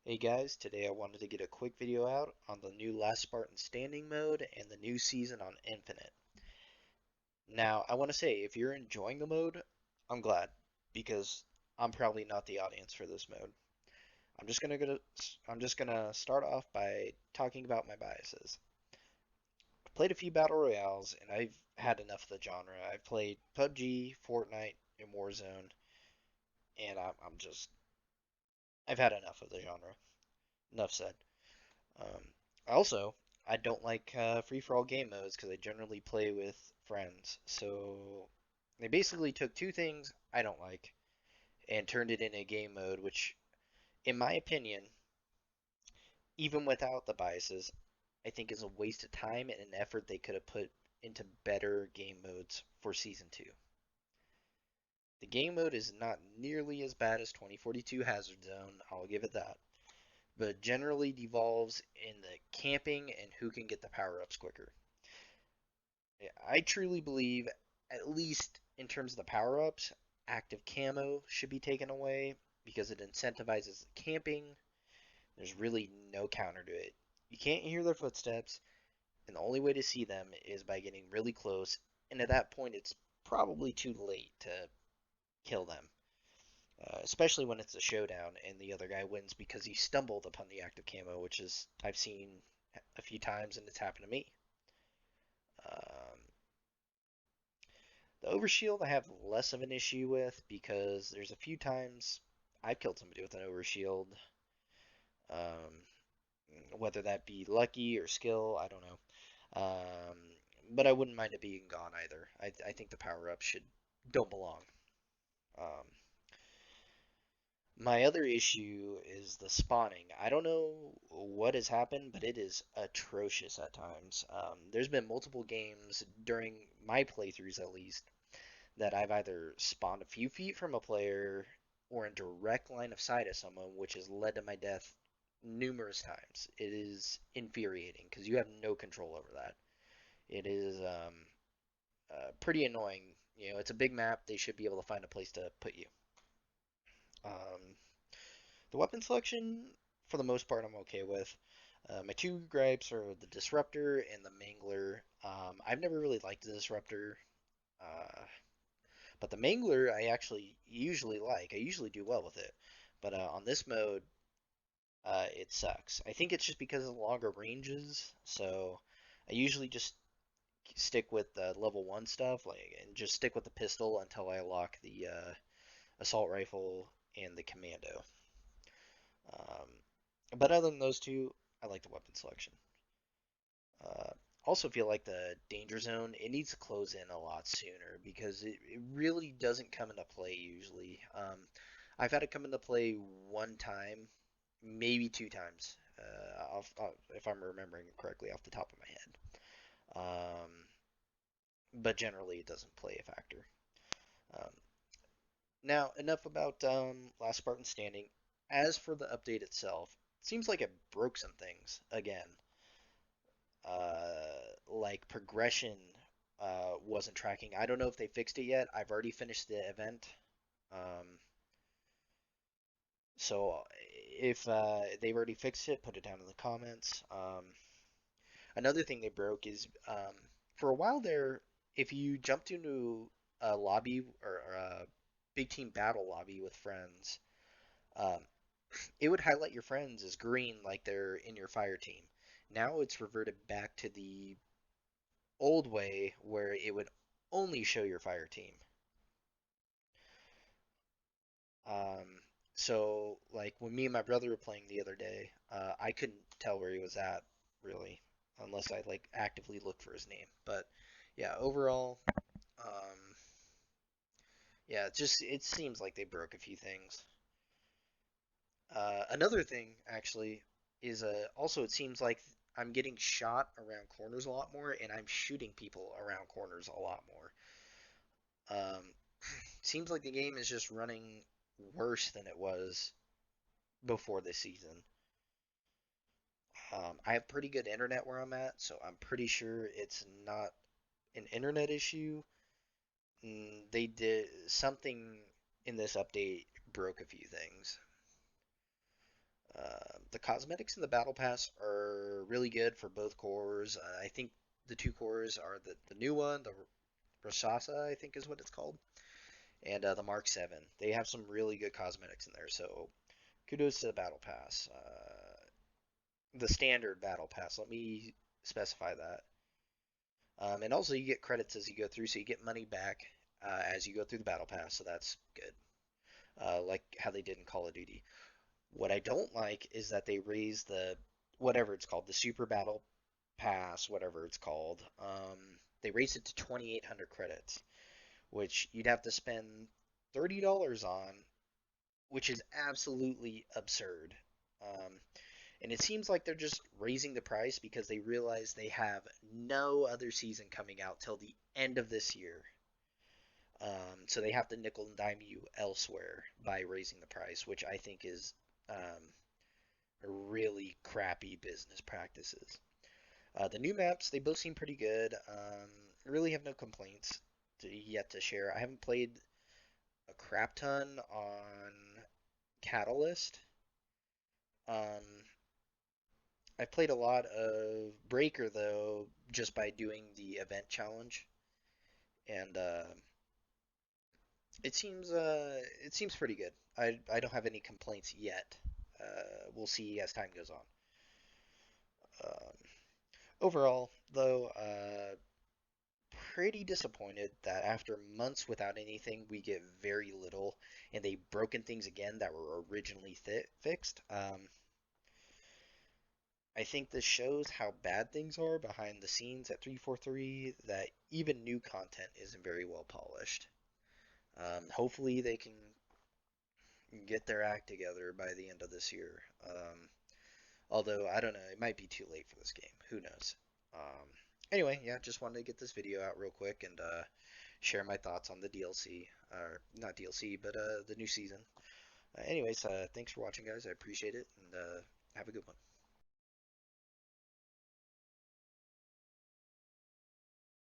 Hey guys, today I wanted to get a quick video out on the new Last Spartan Standing mode and the new season on Infinite. Now, I want to say, if you're enjoying the mode, I'm glad, because I'm probably not the audience for this mode. I'm just gonna start off by talking about my biases. I've played a few battle royales, and I've had enough of the genre. I've played PUBG, Fortnite, and Warzone, and I've had enough of the genre. Enough said. Um, also, I don't like free-for-all game modes because I generally play with friends. So they basically took two things I don't like and turned it into a game mode, which, in my opinion, even without the biases, I think is a waste of time and an effort they could have put into better game modes for Season 2. The game mode is not nearly as bad as 2042 Hazard Zone, I'll give it that, but generally devolves in the camping and who can get the power-ups quicker. I truly believe, at least in terms of the power ups, active camo should be taken away because it incentivizes camping. There's really no counter to it. You can't hear their footsteps, and the only way to see them is by getting really close, and at that point, it's probably too late to kill them. Especially when it's a showdown and the other guy wins because he stumbled upon the active camo, which is I've seen a few times and it's happened to me. Um, The overshield I have less of an issue with because there's a few times I've killed somebody with an overshield. Whether that be lucky or skill, I don't know. Um, but I wouldn't mind it being gone either. I think the power ups should don't belong. Um, my other issue is the spawning. I don't know what has happened, but it is atrocious at times. There's been multiple games during my playthroughs, at least, that I've either spawned a few feet from a player or in direct line of sight of someone, which has led to my death numerous times. It is infuriating because you have no control over that. It is pretty annoying. You know, it's a big map. They should be able to find a place to put you. Um, the weapon selection, for the most part, I'm okay with. My two gripes are the Disruptor and the Mangler. I've never really liked the Disruptor. Uh, But the Mangler I actually usually like. I usually do well with it. But on this mode, it sucks. I think it's just because of the longer ranges. So I usually just stick with the level 1 stuff, like, and just stick with the pistol until I lock the assault rifle and the commando. Um, but other than those two, I like the weapon selection. Uh, also feel like the danger zone, it needs to close in a lot sooner because it really doesn't come into play usually. I've had it come into play one time, maybe two times, if I'm remembering correctly off the top of my head. But generally, it doesn't play a factor. Um, Now, enough about Last Spartan Standing. As for the update itself, it seems like it broke some things again. Like progression wasn't tracking. I don't know if they fixed it yet. I've already finished the event. Um, so if they've already fixed it, put it down in the comments. Another thing they broke is for a while there, if you jumped into a lobby or a big team battle lobby with friends, um, it would highlight your friends as green like they're in your fire team. Now it's reverted back to the old way where it would only show your fire team. Um, so like when me and my brother were playing the other day, I couldn't tell where he was at really, unless I like actively looked for his name. But yeah, overall, um, yeah, it seems like they broke a few things. Another thing actually is also it seems like I'm getting shot around corners a lot more, and I'm shooting people around corners a lot more. Seems like the game is just running worse than it was before this season. I have pretty good internet where I'm at, so I'm pretty sure it's not an internet issue. They did something in this update broke a few things. The cosmetics in the Battle Pass are really good for both cores. I think the two cores are the new one, the Rashasa, I think is what it's called, and the Mark 7. They have some really good cosmetics in there, so kudos to the Battle Pass. The standard Battle Pass, let me specify that. And also, you get credits as you go through, so you get money back as you go through the Battle Pass, so that's good. Like how they did in Call of Duty. What I don't like is that they raised the whatever it's called, the Super Battle Pass, whatever it's called. They raised it to 2,800 credits, which you'd have to spend $30 on, which is absolutely absurd. Um, and it seems like they're just raising the price because they realize they have no other season coming out till the end of this year. So they have to nickel and dime you elsewhere by raising the price, which I think is really crappy business practices. The new maps, they both seem pretty good. I really have no complaints yet to share. I haven't played a crap ton on Catalyst. Um, I played a lot of Breaker though, just by doing the event challenge, and it seems pretty good. I don't have any complaints yet. We'll see as time goes on. Um, Overall, though, pretty disappointed that after months without anything, we get very little, and they've broken things again that were originally fixed. I think this shows how bad things are behind the scenes at 343, that even new content isn't very well polished. Hopefully, they can get their act together by the end of this year. Although, I don't know, it might be too late for this game. Who knows? Um, anyway, yeah, just wanted to get this video out real quick and share my thoughts on the DLC, or not DLC, but the new season. Anyways, thanks for watching, guys. I appreciate it, and have a good one.